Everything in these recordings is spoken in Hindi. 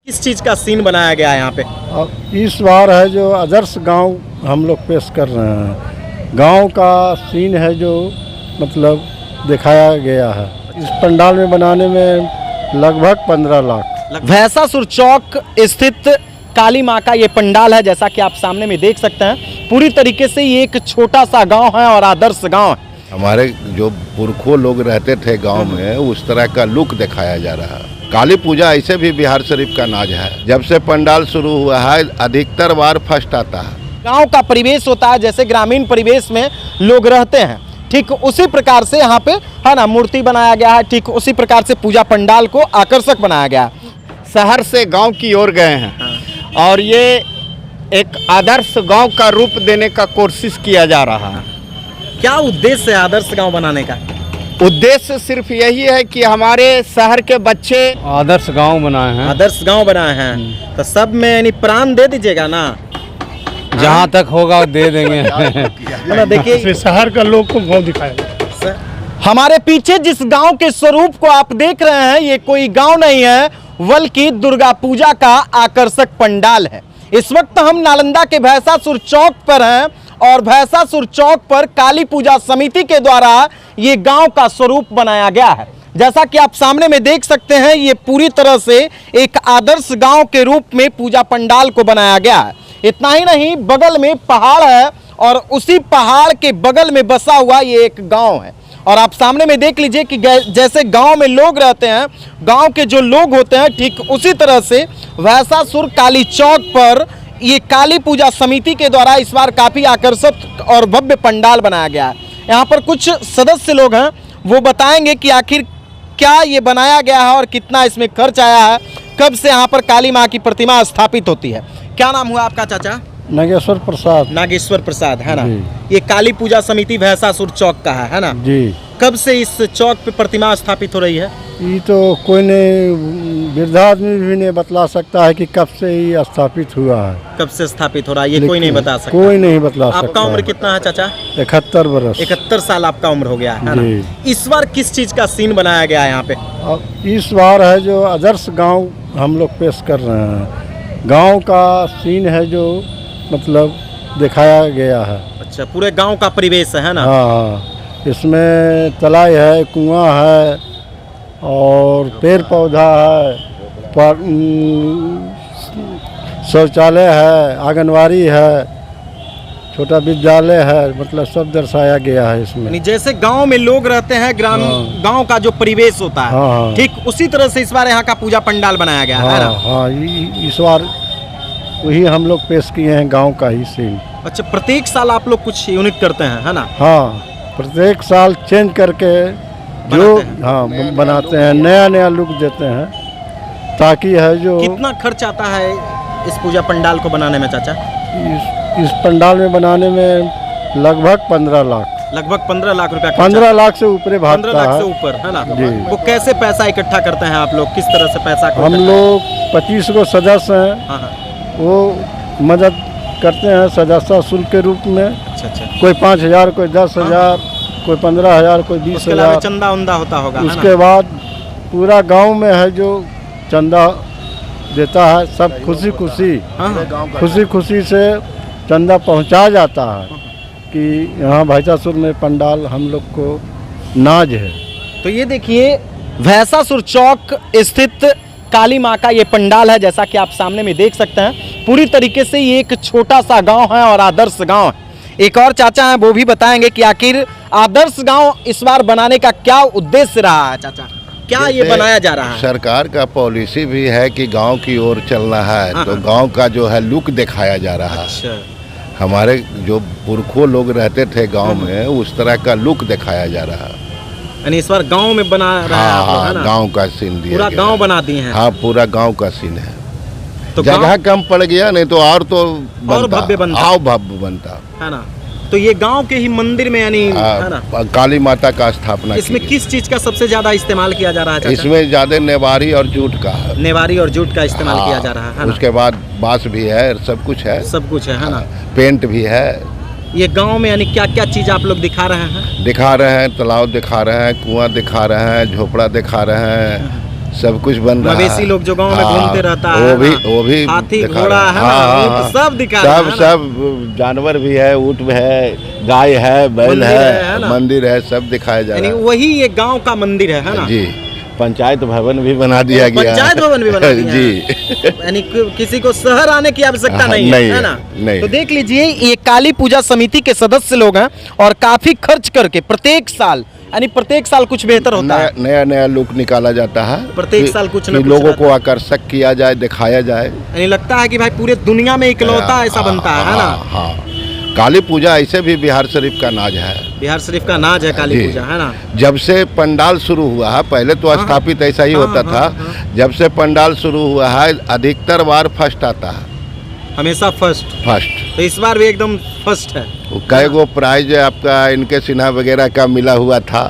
किस चीज़ का सीन बनाया गया है यहाँ पे? अब इस बार है जो आदर्श गांव हम लोग पेश कर रहे हैं। गांव का सीन है जो मतलब दिखाया गया है। इस पंडाल में बनाने में लगभग 15 लाख। भैंसासुर चौक स्थित काली माँ का ये पंडाल है, जैसा कि आप सामने में देख सकते हैं। पूरी तरीके से ये एक छोटा सा गांव है और आदर्श गांव है। हमारे जो पुरखों लोग रहते थे गांव में, उस तरह का लुक दिखाया जा रहा है। काली पूजा ऐसे भी बिहार शरीफ का नाज है। जब से पंडाल शुरू हुआ है अधिकतर बार फर्स्ट आता है। गांव का परिवेश होता है, जैसे ग्रामीण परिवेश में लोग रहते हैं, ठीक उसी प्रकार से यहाँ पे है ना मूर्ति बनाया गया है। ठीक उसी प्रकार से पूजा पंडाल को आकर्षक बनाया गया है। शहर से गांव की ओर गए हैं और ये एक आदर्श गांव का रूप देने का कोशिश किया जा रहा है। क्या उद्देश्य है आदर्श गांव बनाने का? उद्देश्य सिर्फ यही है कि हमारे शहर के बच्चे आदर्श गांव बनाए हैं। आदर्श गांव बनाए हैं तो सब में यानी प्राण दे दीजिएगा ना, जहां तक होगा दे देंगे। ना देखिए शहर का लोग को गांव दिखाया। हमारे पीछे जिस गांव के स्वरूप को आप देख रहे हैं, ये कोई गांव नहीं है बल्कि दुर्गा पूजा का आकर्षक पंडाल है। इस वक्त हम नालंदा के भैंसासुर चौक पर हैं और भैंसासुर चौक पर काली पूजा समिति के द्वारा ये गांव का स्वरूप बनाया गया है। जैसा कि आप सामने में देख सकते हैं, ये पूरी तरह से एक आदर्श गांव के रूप में पूजा पंडाल को बनाया गया है। इतना ही नहीं, बगल में पहाड़ है और उसी पहाड़ के बगल में बसा हुआ ये एक गांव है। और आप सामने में देख लीजिए कि जैसे गांव में लोग रहते हैं, गांव के जो लोग होते हैं, ठीक उसी तरह से भैंसासुर काली चौक पर ये काली पूजा समिति के द्वारा इस बार काफ़ी आकर्षक और भव्य पंडाल बनाया गया है। यहाँ पर कुछ सदस्य लोग हैं, वो बताएंगे कि आखिर क्या ये बनाया गया है और कितना इसमें खर्च आया है, कब से यहाँ पर काली माँ की प्रतिमा स्थापित होती है। क्या नाम हुआ आपका चाचा? नागेश्वर प्रसाद। नागेश्वर प्रसाद, है ना। ये काली पूजा समिति भैंसासुर चौक का है ना जी। कब से इस चौक पे प्रतिमा स्थापित हो रही है? ये तो कोई नहीं, वृद्ध आदमी भी नहीं बतला सकता है कि कब से ये स्थापित हुआ है। कब से स्थापित हो रहा है ये कोई नहीं बता सकता। कोई नहीं बतला सकता। आपका उम्र कितना है चाचा? 71 वर्ष। 71 साल आपका उम्र हो गया है ना। इस बार किस चीज का सीन बनाया गया है यहाँ पे? अब इस बार है जो आदर्श गांव हम लोग पेश कर रहे हैं। गांव का सीन है जो मतलब दिखाया गया है। अच्छा, पूरे गांव का परिवेश है ना। हाँ, इसमें तलाई है, कुआं है और पेड़ पौधा है, शौचालय है, आंगनवाड़ी है, छोटा विद्यालय है, मतलब सब दर्शाया गया है इसमें। जैसे गांव में लोग रहते हैं, गांव का जो परिवेश होता है, हाँ, ठीक उसी तरह से इस बार यहाँ का पूजा पंडाल बनाया गया है ना। हाँ, इस बार वही हम लोग पेश किए हैं, गांव का ही सीन। अच्छा, प्रत्येक साल आप लोग कुछ यूनिक करते हैं, है ना? हाँ, प्रत्येक साल चेंज करके जो बनाते हैं, नया नया लुक देते हैं, ताकि है जो। कितना खर्च आता है इस पूजा पंडाल को बनाने में चाचा? इस पंडाल में बनाने में लगभग 15 लाख। लगभग 15 लाख रुपया। 15 लाख से ऊपर भागता 15 लाख से ऊपर, है ना जी। वो कैसे पैसा इकट्ठा करते हैं आप लोग? किस तरह से पैसा? हम लोग 25 को सदस्य हैं। हाँ, वो मदद करते हैं सदस्य शुल्क के रूप में। अच्छा अच्छा। कोई 5,000, कोई 10,000, कोई 15,000, कोई 20,000। चंदा उंदा होता होगा। उसके बाद पूरा गांव में है जो चंदा देता है, सब खुशी खुशी से चंदा पहुंचा जाता है कि यहाँ भैंसासुर में पंडाल हम लोग को नाज है। तो ये देखिए भैंसासुर चौक स्थित काली माँ का ये पंडाल है, जैसा कि आप सामने में देख सकते हैं। पूरी तरीके से ये एक छोटा सा गांव है और आदर्श गांव है। एक और चाचा हैं, वो भी बताएंगे कि आखिर आदर्श गांव इस बार बनाने का क्या उद्देश्य रहा है। चाचा, क्या ये बनाया जा रहा है? सरकार का पॉलिसी भी है कि गांव की ओर चलना है, तो गांव का जो है लुक दिखाया जा रहा है। हमारे जो पुरखों लोग रहते थे गांव में, उस तरह का लुक दिखाया जा रहा है। यानी इस बार गांव में बना रहा है ना? गांव का सीन दिया, पूरा गांव बना दिए हैं। हाँ, पूरा गांव का सीन है। तो जगह कम पड़ गया, नहीं तो और भव्य बनता है ना। तो ये गांव के ही मंदिर में यानी है ना काली माता का स्थापना। इसमें किस चीज का सबसे ज्यादा इस्तेमाल किया जा रहा है? इसमें ज्यादा नेवारी और जूट का है। नेवारी और जूट का इस्तेमाल किया जा रहा है ना? उसके बाद बांस भी है, सब कुछ है। सब कुछ है ना? पेंट भी है। ये गांव में यानी क्या क्या चीज आप लोग दिखा रहे हैं? दिखा रहे हैं, तालाब दिखा रहे हैं, कुआं दिखा रहे हैं, झोपड़ा दिखा रहे हैं, सब कुछ बन रहा है। मवेशी लोग जो गांव में हाँ, घूमते रहता है वो भी हाथी दिखा घोड़ा रहा है हाँ, ना, हाँ, ऊँट हाँ। सब दिखा रहा है ना। सब जानवर भी है, ऊँट भी है, गाय है, बैल मंदिर है है, ना? मंदिर है, सब दिखाया जा यानी रहा है। वही ये गांव का मंदिर है ना? जी, पंचायत भवन भी बना दिया गया। पंचायत भवन भी बना दिया जी है। यानी किसी को शहर आने की आवश्यकता हाँ, नहीं नहीं है है, ना? नहीं। तो देख लीजिए ये काली पूजा समिति के सदस्य लोग हैं और काफी खर्च करके प्रत्येक साल, यानी प्रत्येक साल कुछ बेहतर होता है। नया नया लुक निकाला जाता है। प्रत्येक कि- साल कुछ न कि कुछ लोगों रहता को आकर्षक किया जाए, दिखाया जाए। यानी लगता है कि भाई पूरे दुनिया में इकलौता ऐसा बनता है ना? हाँ, काली पूजा ऐसे भी बिहार शरीफ का नाज है। बिहार शरीफ का नाज है काली जी। पूजा, है ना? जब से पंडाल शुरू हुआ है, पहले तो स्थापित ऐसा ही होता था। जब से पंडाल शुरू हुआ है, अधिकतर बार फर्स्ट आता है। हमेशा फर्स्ट। तो इस बार भी एकदम फर्स्ट है। कई गो प्राइज आपका इनके सिन्हा वगैरह का मिला हुआ था।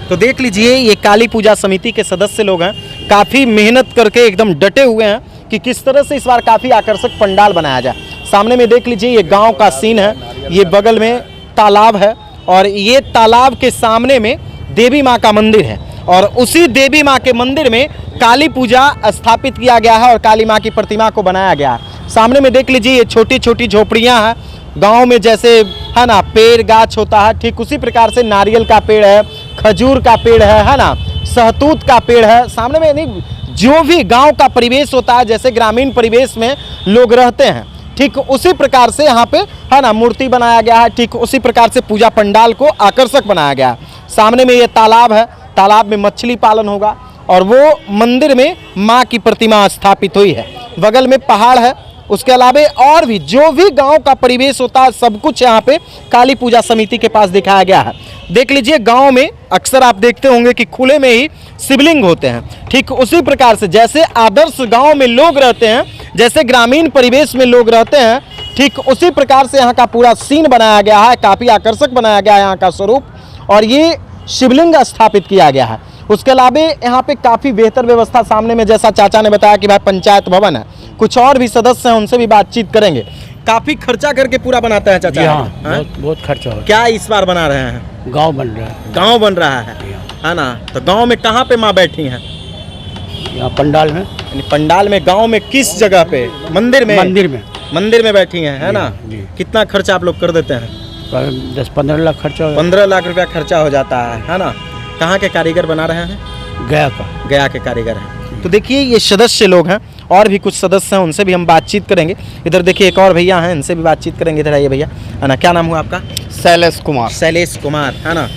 तो देख लीजिए ये काली पूजा समिति के सदस्य लोग हैं, काफ़ी मेहनत करके एकदम डटे हुए हैं कि किस तरह से इस बार काफ़ी आकर्षक पंडाल बनाया जाए। सामने में देख लीजिए ये गांव का सीन है, ये बगल में तालाब है और ये तालाब के सामने में देवी माँ का मंदिर है और उसी देवी माँ के मंदिर में काली पूजा स्थापित किया गया है और काली माँ की प्रतिमा को बनाया गया है। सामने में देख लीजिए ये छोटी छोटी झोपड़ियाँ हैं। गांव में जैसे है ना पेड़ गाछ होता है, ठीक उसी प्रकार से नारियल का पेड़ है, खजूर का पेड़ है ना, सहतूत का पेड़ है। सामने में नहीं, जो भी गांव का परिवेश होता है, जैसे ग्रामीण परिवेश में लोग रहते हैं, ठीक उसी प्रकार से यहाँ पे है ना मूर्ति बनाया गया है। ठीक उसी प्रकार से पूजा पंडाल को आकर्षक बनाया गया है। सामने में ये तालाब है, तालाब में मछली पालन होगा और वो मंदिर में माँ की प्रतिमा स्थापित हुई है। बगल में पहाड़ है, उसके अलावा और भी जो भी गांव का परिवेश होता है सब कुछ यहाँ पे काली पूजा समिति के पास दिखाया गया है। देख लीजिए गांव में अक्सर आप देखते होंगे कि खुले में ही शिवलिंग होते हैं, ठीक उसी प्रकार से जैसे आदर्श गांव में लोग रहते हैं, जैसे ग्रामीण परिवेश में लोग रहते हैं, ठीक उसी प्रकार से यहाँ का पूरा सीन बनाया गया है। काफ़ी आकर्षक बनाया गया है यहाँ का स्वरूप और ये शिवलिंग स्थापित किया गया है। उसके अलावा यहाँ पे काफ़ी बेहतर व्यवस्था, सामने में जैसा चाचा ने बताया कि भाई पंचायत भवन है, कुछ और भी सदस्य हैं उनसे भी बातचीत करेंगे। काफ़ी खर्चा करके पूरा बनाता है चाचा? हाँ, बहुत खर्चा हो। क्या इस बार बना रहे हैं? गांव बन रहा है। गांव बन रहा है ना? तो गांव में कहाँ पे माँ बैठी हैं? यहाँ पंडाल में। यानी पंडाल में, गांव में किस जगह पे? मंदिर में? मंदिर में बैठी हैं, है ना? कितना खर्चा आप लोग कर देते हैं? 10-15 लाख खर्चा हो। 15 लाख रुपया खर्चा हो जाता है ना? कहाँ के कारीगर बना रहे हैं? गया के कारीगर हैं। तो देखिए ये सदस्य लोग हैं और भी कुछ सदस्य हैं, उनसे भी हम बातचीत करेंगे। इधर देखिए एक और भैया हैं, इनसे भी बातचीत करेंगे। इधर आइए भैया, है ना? क्या नाम हुआ आपका? शैलेश कुमार। शैलेश कुमार, है ना?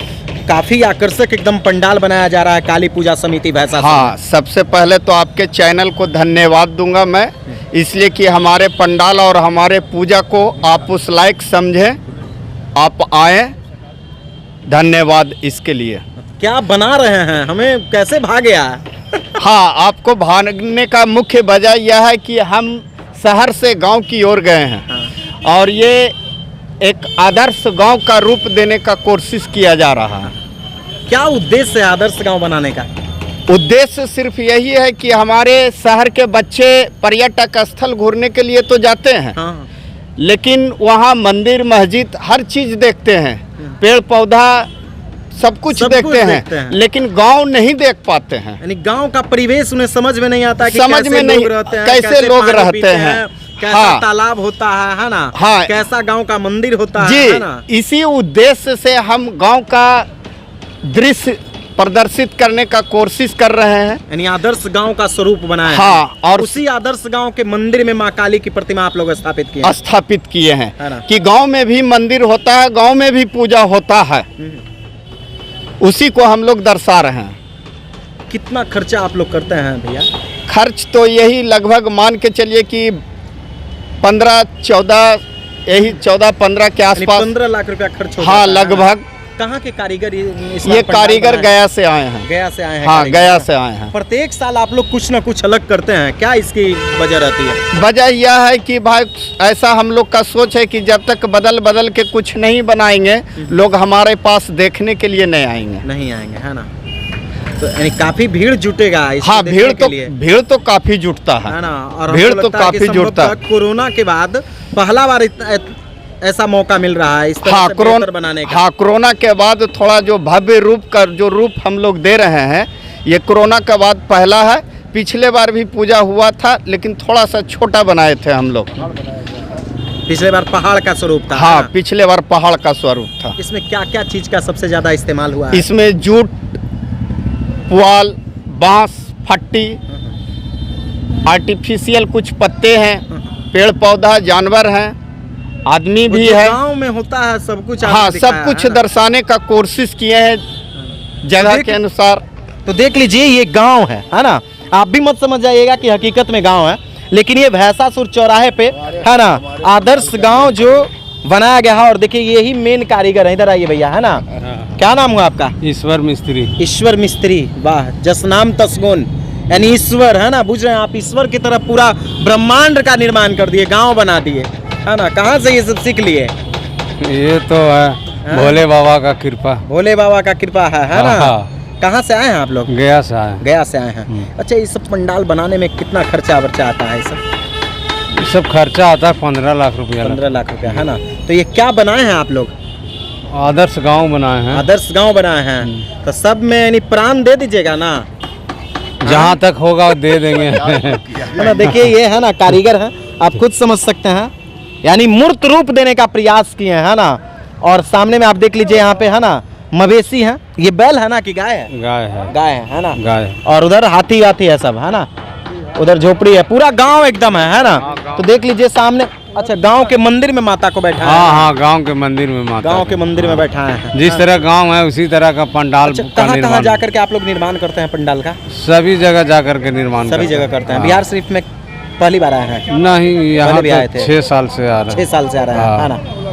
काफ़ी आकर्षक एकदम पंडाल बनाया जा रहा है काली पूजा समिति भैंसा। हाँ, सबसे पहले तो आपके चैनल को धन्यवाद दूंगा मैं, इसलिए कि हमारे पंडाल और हमारे पूजा को आप उस लायक समझें, आप आए, धन्यवाद इसके लिए। क्या बना रहे हैं? हमें कैसे भाग गया? हाँ, आपको भागने का मुख्य वजह यह है कि हम शहर से गांव की ओर गए हैं और ये एक आदर्श गांव का रूप देने का कोशिश किया जा रहा है। क्या उद्देश्य है आदर्श गांव बनाने का? उद्देश्य सिर्फ यही है कि हमारे शहर के बच्चे पर्यटक स्थल घूरने के लिए तो जाते हैं, लेकिन वहाँ मंदिर मस्जिद हर चीज़ देखते हैं, पेड़ पौधा सब कुछ देखते हैं, लेकिन गांव नहीं देख पाते हैं। यानी गांव का परिवेश उन्हें समझ में नहीं आता कि समझ में नहीं रहते हैं, कैसे लोग रहते हैं, कैसा तालाब होता है ना? हाँ, कैसा गांव का मंदिर होता है ना? इसी उद्देश्य से हम गांव का दृश्य प्रदर्शित करने का कोशिश कर रहे हैं। यानी आदर्श गांव का स्वरूप बनाया हाँ, है। और उसी आदर्श गांव के मंदिर में माँ काली की प्रतिमा आप लोग स्थापित किए हैं कि गांव में भी मंदिर होता है, गांव में भी पूजा होता है, उसी को हम लोग दर्शा रहे हैं। कितना खर्चा आप लोग करते हैं भैया? खर्च तो यही लगभग मान के चलिए कि 15-14, यही 14-15 के आसपास। 15 लाख रुपया खर्च हो। हाँ, लगभग। कहाँ के कारीगर? ये कारीगर गया से आए हैं। गया से आए हैं? हाँ, गया से आए हैं। प्रत्येक साल आप लोग कुछ ना कुछ अलग करते हैं, क्या इसकी वजह रहती है? वजह यह है कि भाई ऐसा हम लोग का सोच है कि जब तक बदल के कुछ नहीं बनाएंगे, लोग हमारे पास देखने के लिए नहीं आएंगे, है ना? तो यानी काफी भीड़ जुटेगा। हाँ, भीड़ तो काफी जुटता है ना? और भीड़ तो काफी जुटता है। कोरोना के बाद पहला बार ऐसा मौका मिल रहा है इस तरह से बेहतर बनाने का। हाँ, कोरोना के बाद थोड़ा जो भव्य रूप का जो रूप हम लोग दे रहे हैं, ये कोरोना के बाद पहला है। पिछले बार भी पूजा हुआ था, लेकिन थोड़ा सा छोटा बनाए थे हम लोग। पिछले बार पहाड़ का स्वरूप था। हाँ, पिछले बार पहाड़ का स्वरूप था। इसमें क्या क्या चीज का सबसे ज्यादा इस्तेमाल हुआ है? इसमें जूट, पुआल, बांस, फट्टी, आर्टिफिशियल कुछ पत्ते हैं, पेड़ पौधा, जानवर हैं, आदमी भी है। गांव में होता है सब कुछ। हाँ, सब कुछ दर्शाने का कोशिश किए हैं जगह के अनुसार। तो देख लीजिए, ये गांव है ना। आप भी मत समझ जाइएगा कि हकीकत में गांव है, लेकिन ये भैंसासुर चौराहे पे है ना आदर्श गांव जो बनाया गया है। और देखिए यही मेन कारीगर है। इधर आइए भैया, है ना। क्या नाम हुआ आपका? ईश्वर मिस्त्री। ईश्वर मिस्त्री, वाह, जसनाम तसगुन, यानी ईश्वर, है ना। बुझ रहे हैं आप, ईश्वर की तरह पूरा ब्रह्मांड का निर्माण कर दिए, गांव बना दिए, है ना। कहाँ से ये सब सीख लिए? ये तो है भोले बाबा का कृपा। भोले बाबा का कृपा है ना। हाँ। कहाँ से आए हैं आप लोग? गया से आए। गया से आए हैं। अच्छा, ये सब पंडाल बनाने में कितना खर्चा वर्चा आता है? ये सब खर्चा आता है 15 लाख रुपया। 15 लाख रुपया, है ना। तो ये क्या बनाए हैं आप लोग? आदर्श गांव बनाए हैं। आदर्श गांव बनाए हैं। तो सब में यानी प्राण दे दीजिएगा ना। जहाँ तक होगा दे देंगे। है ना। देखिए ये है ना कारीगर हैं, आप खुद समझ सकते हैं, यानी मूर्त रूप देने का प्रयास किए हैं, है ना। और सामने में आप देख लीजिए, यहाँ पे है ना मवेशी हैं। ये बैल है ना कि गाय है? गाय है। गाय है ना। गाय। और उधर हाथी वाथी है सब, है ना। उधर झोपड़ी है, पूरा गांव एकदम है ना। तो देख लीजिए सामने। अच्छा, गांव के मंदिर में माता को बैठा है? हाँ, गांव के मंदिर में माता। गांव के मंदिर में बैठा है। जिस तरह गांव है उसी तरह का पंडाल का कहाँ निर्माण। जाकर के आप लोग निर्माण करते हैं पंडाल का? सभी जगह जाकर के निर्माण सभी जगह करते हैं। हाँ। बिहार शरीफ में पहली बार आए हैं? नहीं, यहाँ भी आए थे। 6 साल से आ रहे हैं। 6 साल से आ रहे हैं, हाँ। है ना।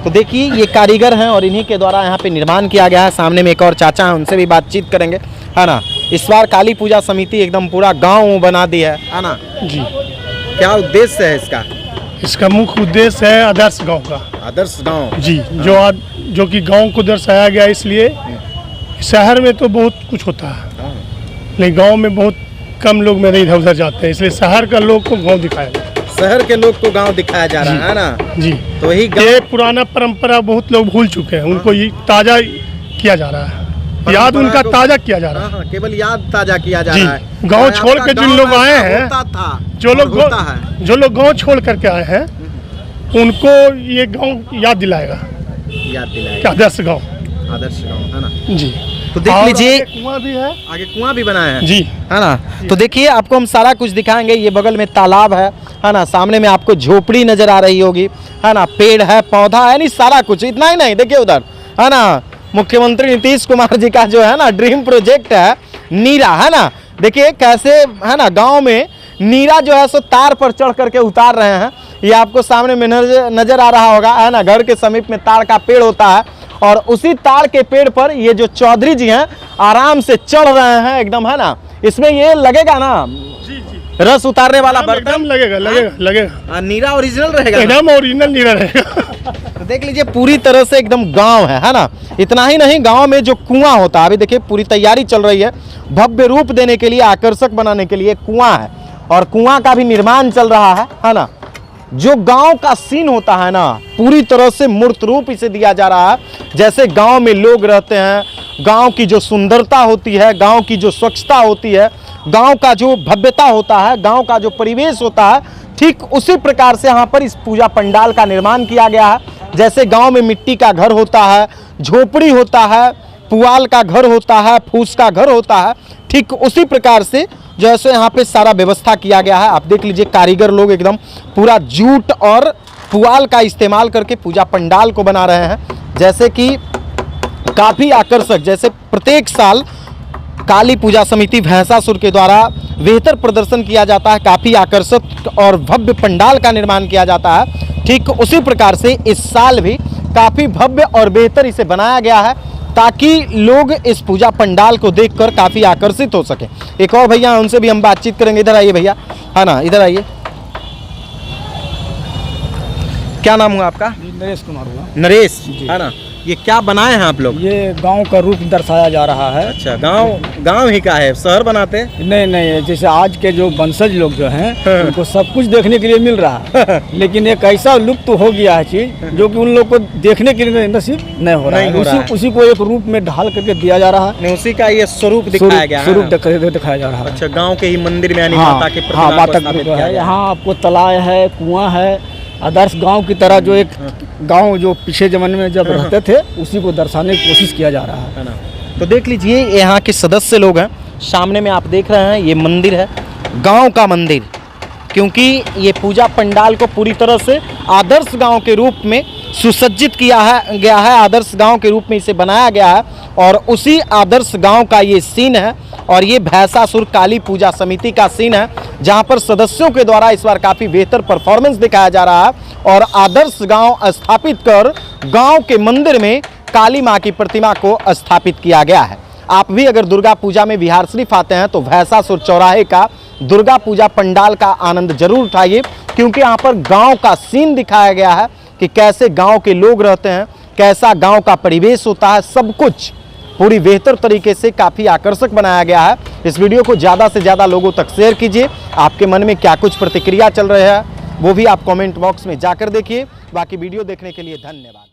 तो देखिए ये कारीगर हैं और इन्हीं के द्वारा यहाँ पे निर्माण किया गया है। सामने में एक और चाचा हैं, उनसे भी बातचीत करेंगे, है ना। इस बार काली पूजा समिति एकदम पूरा गांव बना दी है ना जी। क्या उद्देश्य है इसका? इसका मुख्य उद्देश्य है आदर्श गांव का। आदर्श गांव जी, जो कि गांव को दर्शाया गया, इसलिए शहर में तो बहुत कुछ होता है, लेकिन गांव में बहुत कम लोग मेरे इधर उधर जाते हैं, इसलिए शहर का लोग को गांव दिखाया गया। शहर के लोग को गांव दिखाया जा रहा है ना। जी, तो वही ये पुराना परंपरा बहुत लोग भूल चुके हैं, उनको ये ताजा किया जा रहा है, याद उनका ताजा किया जा रहा है। केवल याद ताजा किया जा जी, रहा है। गांव छोड़ के जिन लोग आए हैं, जो लोग गांव छोड़ करके आए हैं, उनको ये गांव याद दिलाएगा कि आदर्श गांव। आदर्श गांव, है ना। जी। तो देख लीजिए, कुआं भी है, आगे कुआं भी बनाया है जी, है ना। तो देखिए आपको हम सारा कुछ दिखाएंगे। ये बगल में तालाब है ना। सामने में आपको झोपड़ी नजर आ रही होगी, है ना। पेड़ है, पौधा है, नहीं सारा कुछ। इतना ही नहीं, देखिए उधर, है ना, मुख्यमंत्री नीतीश कुमार जी का जो है ना ड्रीम प्रोजेक्ट है नीरा, है ना। देखिए कैसे, है ना, गांव में नीरा जो है सो तार पर चढ़ करके उतार रहे हैं। ये आपको सामने में नजर आ रहा होगा, है ना। घर के समीप में ताड़ का पेड़ होता है और उसी ताड़ के पेड़ पर ये जो चौधरी जी हैं आराम से चढ़ रहे हैं एकदम, है ना। इसमें ये लगेगा ना रस उतारने वाला बर्तन, लगेगा नीरा ओरिजिनल रहेगा, एकदम ओरिजिनल नीरा रहेगा। तो देख लीजिए पूरी तरह से एकदम गांव है ना। इतना ही नहीं, गांव में जो कुआं होता है, अभी देखिए पूरी तैयारी चल रही है भव्य रूप देने के लिए, आकर्षक बनाने के लिए कुआं है और कुआं का भी निर्माण चल रहा है ना। जो गांव का सीन होता है ना, पूरी तरह से मूर्त रूप इसे दिया जा रहा है। जैसे गांव में लोग रहते हैं, गांव की जो सुंदरता होती है, गांव की जो स्वच्छता होती है, गांव का जो भव्यता होता है, गांव का जो परिवेश होता है, ठीक उसी प्रकार से यहाँ पर इस पूजा पंडाल का निर्माण किया गया है। जैसे गांव में मिट्टी का घर होता है, झोपड़ी होता है, पुआल का घर होता है, फूस का घर होता है, ठीक उसी प्रकार से जैसे यहाँ पे सारा व्यवस्था किया गया है। आप देख लीजिए कारीगर लोग एकदम पूरा जूट और पुआल का इस्तेमाल करके पूजा पंडाल को बना रहे हैं। जैसे कि काफ़ी आकर्षक, जैसे प्रत्येक साल काली पूजा समिति भैंसासुर के द्वारा बेहतर प्रदर्शन किया जाता है, काफ़ी आकर्षक और भव्य पंडाल का निर्माण किया जाता है, ठीक उसी प्रकार से इस साल भी काफ़ी भव्य और बेहतर इसे बनाया गया है ताकि लोग इस पूजा पंडाल को देखकर काफ़ी आकर्षित हो सके। एक और भैया उनसे भी हम बातचीत करेंगे। इधर आइए भैया, है ना, इधर आइए। क्या नाम हुआ आपका? नरेश कुमार हुआ। नरेश, है ना। ये क्या बनाए हैं आप लोग? ये गांव का रूप दर्शाया जा रहा है। अच्छा, गांव ही का है, शहर बनाते हैं? नहीं, जैसे आज के जो वंशज लोग जो हैं उनको सब कुछ देखने के लिए मिल रहा है लेकिन एक ऐसा लुप्त हो गया है चीज जो कि उन लोग को देखने के लिए नसीब नहीं हो रहा है। उसी को एक रूप में ढाल करके दिया जा रहा है। उसी का ये स्वरूप दिखाया गया है। स्वरूप दिखाया जा रहा है। अच्छा, गाँव के ही मंदिर में यानी हाँ, माता के हाँ, माता स्थापित का किया है। गया है। यहाँ आपको तालाब है, कुआं है, आदर्श गांव की तरह जो एक गांव जो पिछले जमाने में जब रहते थे उसी को दर्शाने की कोशिश किया जा रहा है। ना, तो देख लीजिए यहाँ के सदस्य लोग हैं, सामने में आप देख रहे हैं ये मंदिर है, गांव का मंदिर, क्योंकि ये पूजा पंडाल को पूरी तरह से आदर्श गांव के रूप में सुसज्जित गया है, आदर्श गांव के रूप में इसे बनाया गया है और उसी आदर्श गांव का ये सीन है। और ये भैंसासुर काली पूजा समिति का सीन है, जहां पर सदस्यों के द्वारा इस बार काफ़ी बेहतर परफॉर्मेंस दिखाया जा रहा है और आदर्श गांव स्थापित कर गांव के मंदिर में काली मां की प्रतिमा को स्थापित किया गया है। आप भी अगर दुर्गा पूजा में बिहार शरीफ आते हैं तो भैंसासुर चौराहे का दुर्गा पूजा पंडाल का आनंद जरूर उठाइए, क्योंकि यहाँ पर गांव का सीन दिखाया गया है कि कैसे गांव के लोग रहते हैं, कैसा गांव का परिवेश होता है, सब कुछ पूरी बेहतर तरीके से काफ़ी आकर्षक बनाया गया है। इस वीडियो को ज़्यादा से ज़्यादा लोगों तक शेयर कीजिए। आपके मन में क्या कुछ प्रतिक्रिया चल रही है वो भी आप कमेंट बॉक्स में जाकर देखिए। बाकी वीडियो देखने के लिए धन्यवाद।